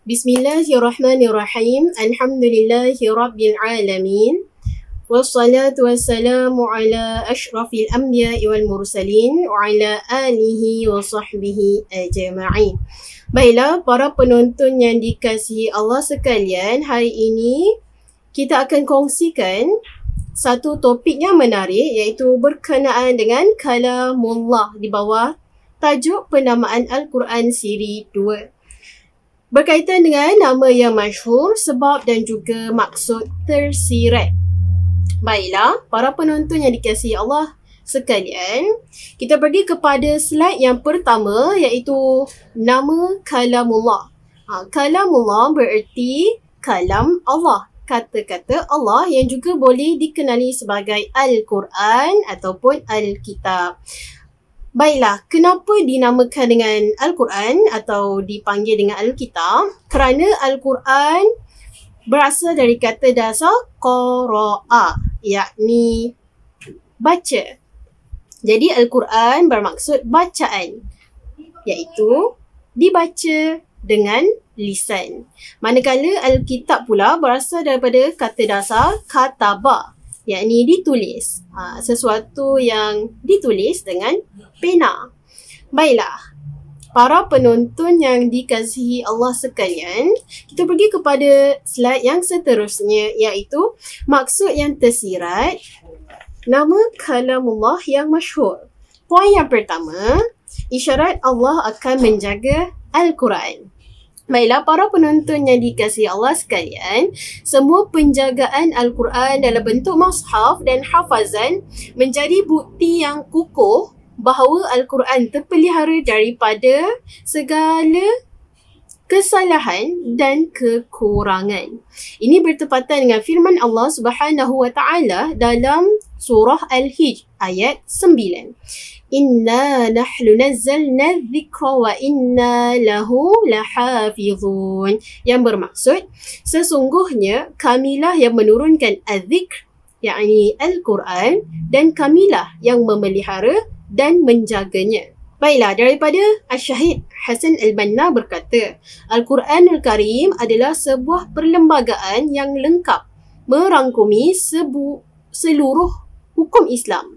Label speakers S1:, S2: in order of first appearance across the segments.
S1: Bismillahirrahmanirrahim. Alhamdulillahirrabbilalamin. Wassalatu wassalamu ala ashrafil anbiya'i wal mursalin wa ala alihi wa sahbihi ajma'in. Baiklah para penonton yang dikasihi Allah sekalian, hari ini kita akan kongsikan satu topik yang menarik, iaitu berkenaan dengan kalamullah di bawah tajuk penamaan Al-Quran siri 2. Berkaitan dengan nama yang masyhur, sebab dan juga maksud tersirat. Baiklah, para penonton yang dikasihi Allah sekalian, kita pergi kepada slide yang pertama, iaitu nama kalamullah. Kalamullah bererti kalam Allah, kata-kata Allah yang juga boleh dikenali sebagai Al-Quran ataupun Al-Kitab. Baiklah, kenapa dinamakan dengan Al-Quran atau dipanggil dengan Al-Kitab? Kerana Al-Quran berasal dari kata dasar qara'a, yakni baca. Jadi Al-Quran bermaksud bacaan, iaitu dibaca dengan lisan. Manakala Al-Kitab pula berasal daripada kata dasar kataba, yakni ditulis. Sesuatu yang ditulis dengan pena. Baiklah, para penonton yang dikasihi Allah sekalian, kita pergi kepada slide yang seterusnya, iaitu maksud yang tersirat nama kalamullah yang masyhur. Poin yang pertama, isyarat Allah akan menjaga Al-Quran. Baiklah, para penonton yang dikasihi Allah sekalian, semua penjagaan Al-Quran dalam bentuk mushaf dan hafazan menjadi bukti yang kukuh bahawa Al-Quran terpelihara daripada segala kesalahan dan kekurangan. Ini bertepatan dengan firman Allah Subhanahu wa taala dalam surah Al-Hijr ayat 9. Inna nahnu nazzalna dzikra wa inna lahu lahafizun. Yang bermaksud, sesungguhnya kamilah yang menurunkan az-zikr, yakni Al-Quran, dan kamilah yang memelihara dan menjaganya. Baiklah, daripada Asy-Syahid Hasan Al-Banna berkata, Al-Quran Al-Karim adalah sebuah perlembagaan yang lengkap merangkumi seluruh hukum Islam.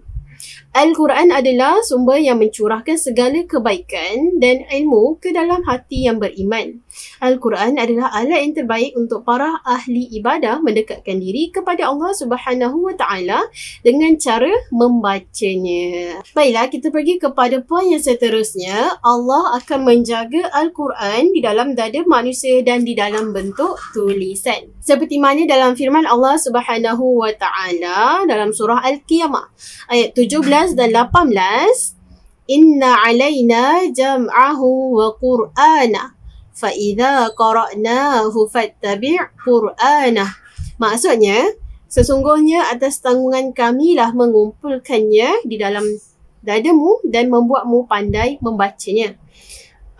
S1: Al-Quran adalah sumber yang mencurahkan segala kebaikan dan ilmu ke dalam hati yang beriman. Al-Quran adalah alat yang terbaik untuk para ahli ibadah mendekatkan diri kepada Allah Subhanahu wa taala dengan cara membacanya. Baiklah, kita pergi kepada poin yang seterusnya. Allah akan menjaga Al-Quran di dalam dada manusia dan di dalam bentuk tulisan. Seperti mana dalam firman Allah Subhanahu wa taala dalam surah Al-Qiyamah ayat 17 dan 18, Inna alaina jam'ahu wa qur'ana fa idza qara'nahu fattabi' qur'anah. Maksudnya, sesungguhnya atas tanggungan kamilah mengumpulkannya di dalam dadamu dan membuatmu pandai membacanya.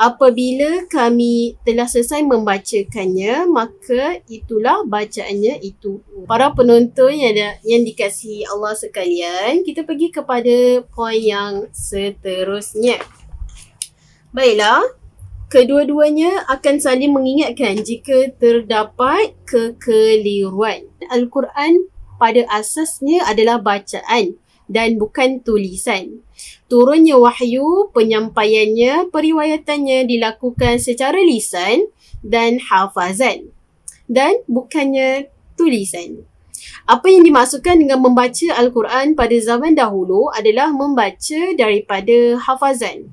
S1: Apabila kami telah selesai membacakannya, maka itulah bacaannya itu. Para penonton yang dikasihi Allah sekalian, kita pergi kepada poin yang seterusnya. Baiklah, kedua-duanya akan saling mengingatkan jika terdapat kekeliruan. Al-Quran pada asasnya adalah bacaan dan bukan tulisan. Turunnya wahyu, penyampaiannya, periwayatannya dilakukan secara lisan dan hafazan dan bukannya tulisan. Apa yang dimaksudkan dengan membaca Al-Quran pada zaman dahulu adalah membaca daripada hafazan,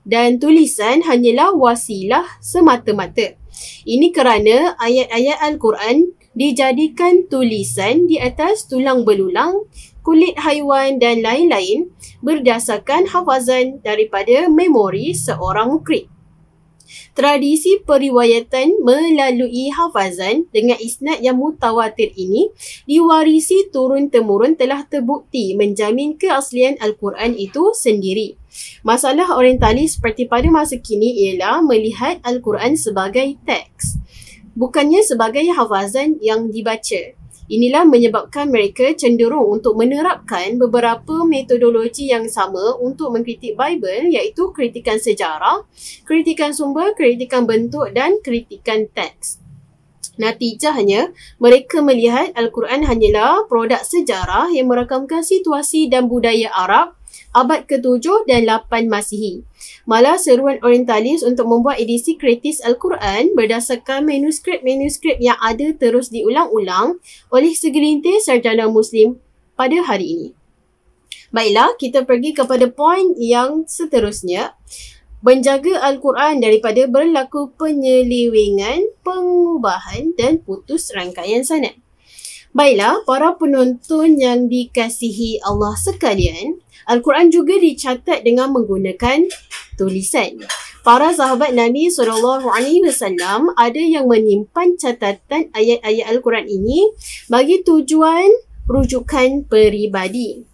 S1: dan tulisan hanyalah wasilah semata-mata. Ini kerana ayat-ayat Al-Quran dijadikan tulisan di atas tulang belulang, kulit haiwan dan lain-lain berdasarkan hafazan daripada memori seorang mukri. Tradisi periwayatan melalui hafazan dengan isnad yang mutawatir ini diwarisi turun-temurun telah terbukti menjamin keaslian Al-Quran itu sendiri. Masalah orientalis seperti pada masa kini ialah melihat Al-Quran sebagai teks, bukannya sebagai hafazan yang dibaca. Inilah menyebabkan mereka cenderung untuk menerapkan beberapa metodologi yang sama untuk mengkritik Bible, iaitu kritikan sejarah, kritikan sumber, kritikan bentuk dan kritikan teks. Natijahnya, mereka melihat Al-Quran hanyalah produk sejarah yang merakamkan situasi dan budaya Arab abad ke-7 dan 8 Masihi. Malah seruan orientalis untuk membuat edisi kritis Al-Quran berdasarkan manuskrip-manuskrip yang ada terus diulang-ulang oleh segelintir sarjana Muslim pada hari ini. Baiklah, kita pergi kepada poin yang seterusnya. Menjaga Al-Quran daripada berlaku penyelewengan, pengubahan dan putus rangkaian sanad. Baiklah, para penonton yang dikasihi Allah sekalian, Al-Quran juga dicatat dengan menggunakan tulisan. Para sahabat Nabi SAW ada yang menyimpan catatan ayat-ayat Al-Quran ini bagi tujuan rujukan peribadi.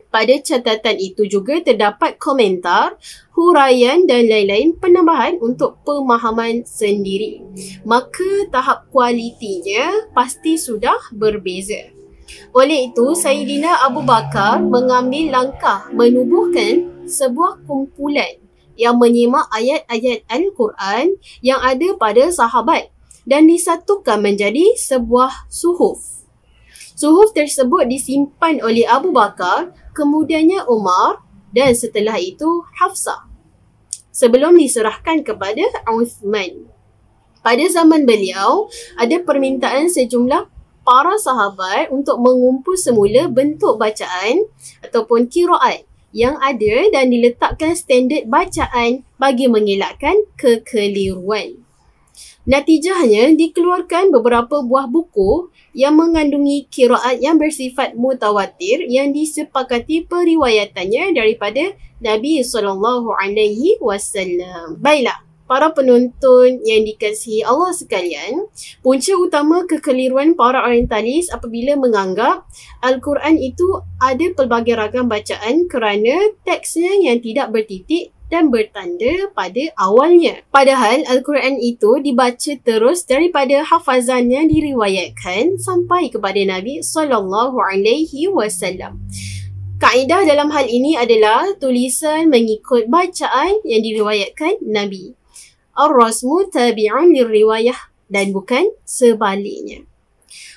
S1: Pada catatan itu juga terdapat komentar, huraian dan lain-lain penambahan untuk pemahaman sendiri. Maka tahap kualitinya pasti sudah berbeza. Oleh itu, Sayyidina Abu Bakar mengambil langkah menubuhkan sebuah kumpulan yang menyimak ayat-ayat Al-Quran yang ada pada sahabat dan disatukan menjadi sebuah suhuf. Suhuf tersebut disimpan oleh Abu Bakar, kemudiannya Umar dan setelah itu Hafsah, sebelum diserahkan kepada Uthman. Pada zaman beliau, ada permintaan sejumlah para sahabat untuk mengumpul semula bentuk bacaan ataupun qiraat yang ada dan diletakkan standard bacaan bagi mengelakkan kekeliruan. Natijahnya, dikeluarkan beberapa buah buku yang mengandungi qiraat yang bersifat mutawatir yang disepakati periwayatannya daripada Nabi SAW. Baiklah, para penonton yang dikasihi Allah sekalian, punca utama kekeliruan para orientalis apabila menganggap Al-Quran itu ada pelbagai ragam bacaan kerana teksnya yang tidak bertitik dan bertanda pada awalnya. Padahal Al-Quran itu dibaca terus daripada hafazan yang diriwayatkan sampai kepada Nabi SAW. Kaedah dalam hal ini adalah tulisan mengikut bacaan yang diriwayatkan Nabi. Ar-rasmu tabi'un liriwayah dan bukan sebaliknya.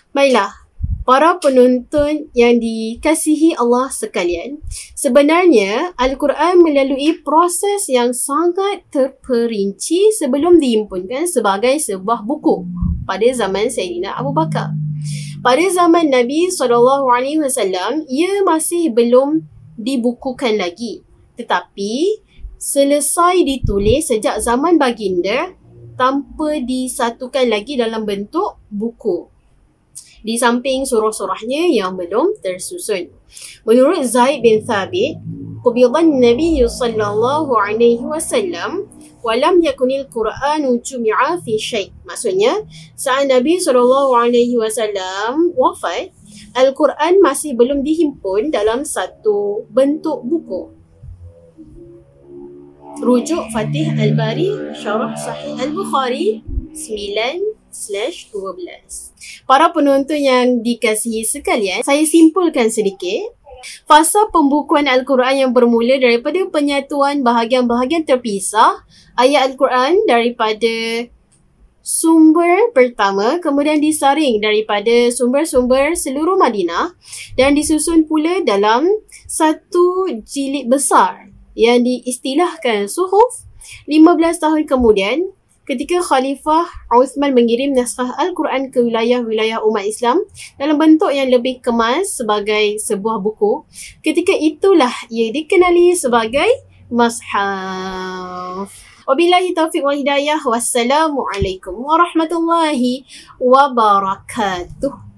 S1: Baiklah, para penonton yang dikasihi Allah sekalian, sebenarnya Al-Quran melalui proses yang sangat terperinci sebelum diimpunkan sebagai sebuah buku pada zaman Sayyidina Abu Bakar. Pada zaman Nabi SAW, ia masih belum dibukukan lagi. Tetapi selesai ditulis sejak zaman baginda tanpa disatukan lagi dalam bentuk buku, di samping surah-surahnya yang belum tersusun. Menurut Zaid bin Thabit, qubidan Nabi sallallahu alaihi wasallam walam yakunil Qur'anu jumi'a fi syai'. Maksudnya, saat Nabi sallallahu alaihi wasallam wafat, Al-Quran masih belum dihimpun dalam satu bentuk buku. Rujuk Fatih Al-Bari Syarah Sahih Al-Bukhari 9/12. Para penonton yang dikasihi sekalian, saya simpulkan sedikit. Fasa pembukuan Al-Quran yang bermula daripada penyatuan bahagian-bahagian terpisah ayat Al-Quran daripada sumber pertama, kemudian disaring daripada sumber-sumber seluruh Madinah dan disusun pula dalam satu jilid besar yang diistilahkan suhuf. 15 tahun kemudian, ketika Khalifah Uthman mengirim naskah Al-Quran ke wilayah-wilayah umat Islam dalam bentuk yang lebih kemas sebagai sebuah buku, ketika itulah ia dikenali sebagai Mashaf. Wabillahi taufiq wal hidayah. Wassalamualaikum warahmatullahi wabarakatuh.